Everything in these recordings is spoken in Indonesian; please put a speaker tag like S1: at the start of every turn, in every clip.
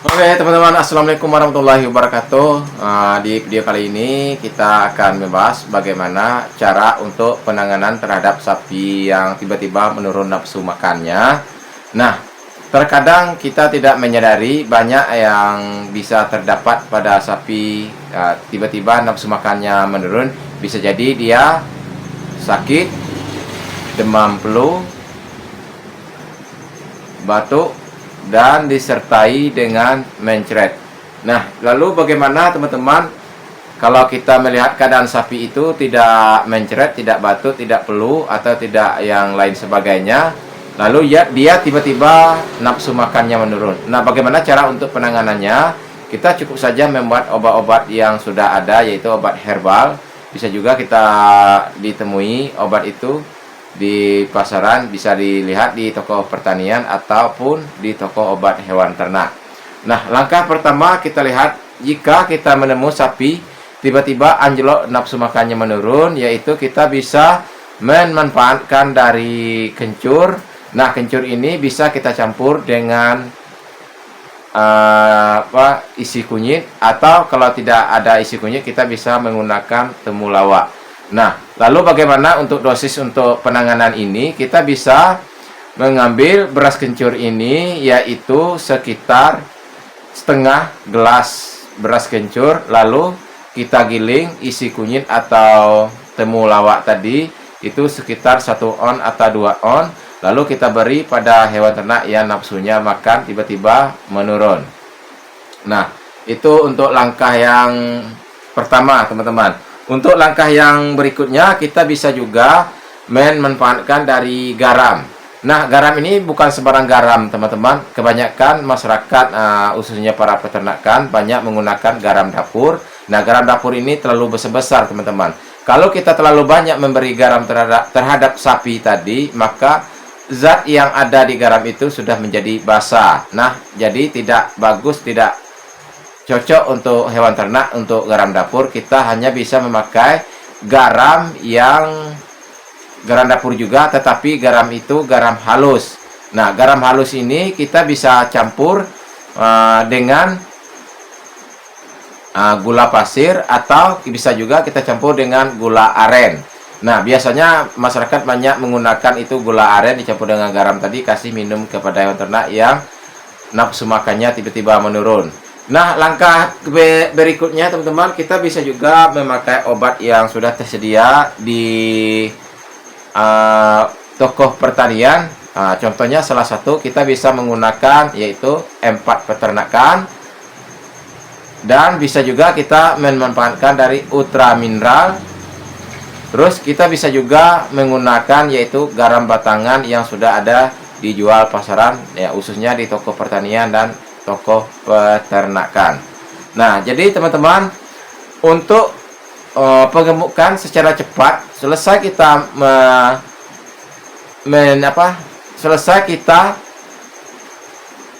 S1: Oke teman-teman, assalamualaikum warahmatullahi wabarakatuh. Di video kali ini kita akan membahas bagaimana cara untuk penanganan terhadap sapi yang tiba-tiba menurun nafsu makannya. Nah, terkadang kita tidak menyadari banyak yang bisa terdapat pada sapi tiba-tiba nafsu makannya menurun. Bisa jadi dia sakit, demam flu, batuk, dan disertai dengan mencret. Nah, lalu bagaimana teman-teman kalau kita melihat keadaan sapi itu tidak mencret, tidak batuk, tidak flu, atau tidak yang lain sebagainya, lalu ya, dia tiba-tiba nafsu makannya menurun. Nah, bagaimana cara untuk penanganannya? Kita cukup saja membuat obat-obat yang sudah ada, yaitu obat herbal. Bisa juga kita ditemui obat itu di pasaran, bisa dilihat di toko pertanian ataupun di toko obat hewan ternak. Nah, langkah pertama kita lihat jika kita menemukan sapi tiba-tiba anjlok nafsu makannya menurun, yaitu kita bisa memanfaatkan dari kencur. Nah, kencur ini bisa kita campur dengan isi kunyit, atau kalau tidak ada isi kunyit kita bisa menggunakan temulawak. Nah, lalu bagaimana untuk dosis untuk penanganan ini? Kita bisa mengambil beras kencur ini, yaitu sekitar setengah gelas beras kencur, lalu kita giling isi kunyit atau temulawak tadi, itu sekitar 1 on atau 2 on, lalu kita beri pada hewan ternak yang nafsunya makan tiba-tiba menurun. Nah, itu untuk langkah yang pertama, teman-teman. Untuk langkah yang berikutnya, kita bisa juga memanfaatkan dari garam. Nah, garam ini bukan sembarang garam, teman-teman. Kebanyakan masyarakat, khususnya para peternakan, banyak menggunakan garam dapur. Nah, garam dapur ini terlalu besar-besar, teman-teman. Kalau kita terlalu banyak memberi garam terhadap sapi tadi, maka zat yang ada di garam itu sudah menjadi basah. Nah, jadi tidak bagus, tidak cocok untuk hewan ternak. Untuk garam dapur kita hanya bisa memakai garam yang garam dapur juga, tetapi garam itu garam halus. Nah, garam halus ini kita bisa campur dengan gula pasir, atau bisa juga kita campur dengan gula aren. Nah, biasanya masyarakat banyak menggunakan itu gula aren dicampur dengan garam tadi, kasih minum kepada hewan ternak yang nafsu makannya tiba-tiba menurun. Nah, langkah berikutnya teman-teman, kita bisa juga memakai obat yang sudah tersedia di toko pertanian. Contohnya salah satu kita bisa menggunakan yaitu M4 peternakan, dan bisa juga kita memanfaatkan dari Ultra Mineral. Terus kita bisa juga menggunakan yaitu garam batangan yang sudah ada dijual pasaran, ya, khususnya di toko pertanian dan toko peternakan. Nah, jadi teman-teman, untuk pengemukan secara cepat, selesai kita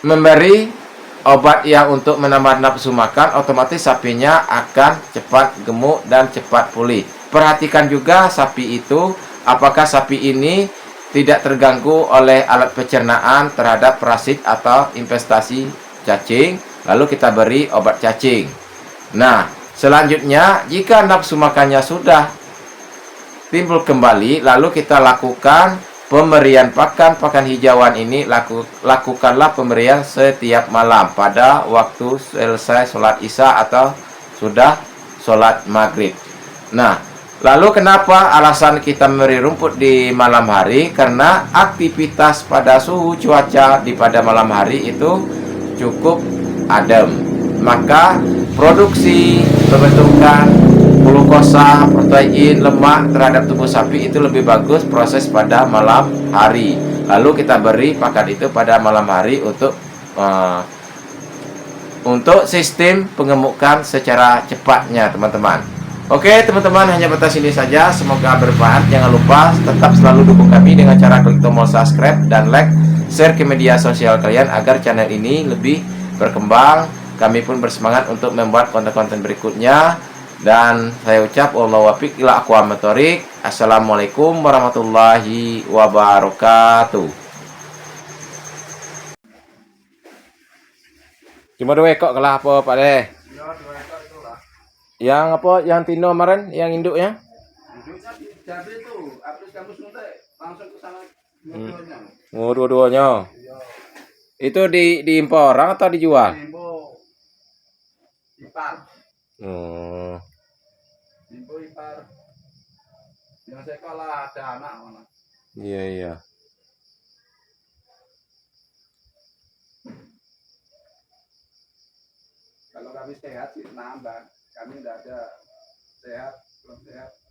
S1: memberi obat yang untuk menambah nafsu makan, otomatis sapinya akan cepat gemuk dan cepat pulih. Perhatikan juga sapi itu, apakah sapi ini tidak terganggu oleh alat pencernaan terhadap parasit atau infestasi cacing, lalu kita beri obat cacing. Nah, selanjutnya jika nafsu makannya sudah timbul kembali, lalu kita lakukan pemberian pakan hijauan ini. Lakukanlah pemberian setiap malam pada waktu selesai sholat isya atau sudah sholat maghrib. Nah, lalu kenapa alasan kita memberi rumput di malam hari? Karena aktivitas pada suhu cuaca di pada malam hari itu cukup adem, maka produksi pembentukan glukosa, protein, lemak terhadap tubuh sapi itu lebih bagus proses pada malam hari. Lalu kita beri pakan itu pada malam hari untuk sistem pengemukan secara cepatnya, teman-teman. Oke teman-teman, hanya batas ini saja, semoga bermanfaat. Jangan lupa tetap selalu dukung kami dengan cara klik tombol subscribe dan like, share ke media sosial kalian agar channel ini lebih berkembang. Kami pun bersemangat untuk membuat konten-konten berikutnya. Dan saya ucap wallahu wafiq ila aqwamit thoriq. Assalamualaikum warahmatullahi wabarakatuh. Cuma 2 ekor kalah apa Pak deh?
S2: Ya 2 ekor itulah.
S1: Yang apa? Yang Tino kemarin, yang induknya?
S2: Hidupnya di jadi tuh, habis kamu suntik langsung ke sana mobilnya.
S1: Oh, dua-duanya.
S2: Iya.
S1: Itu diimpor orang atau dijual?
S2: Timbo ipar,
S1: Oh,
S2: timbo ipar. Yang sekolah ada anak mana?
S1: iya iya.
S2: Kalau kami sehat sih nambah. Kami tidak ada sehat, belum sehat.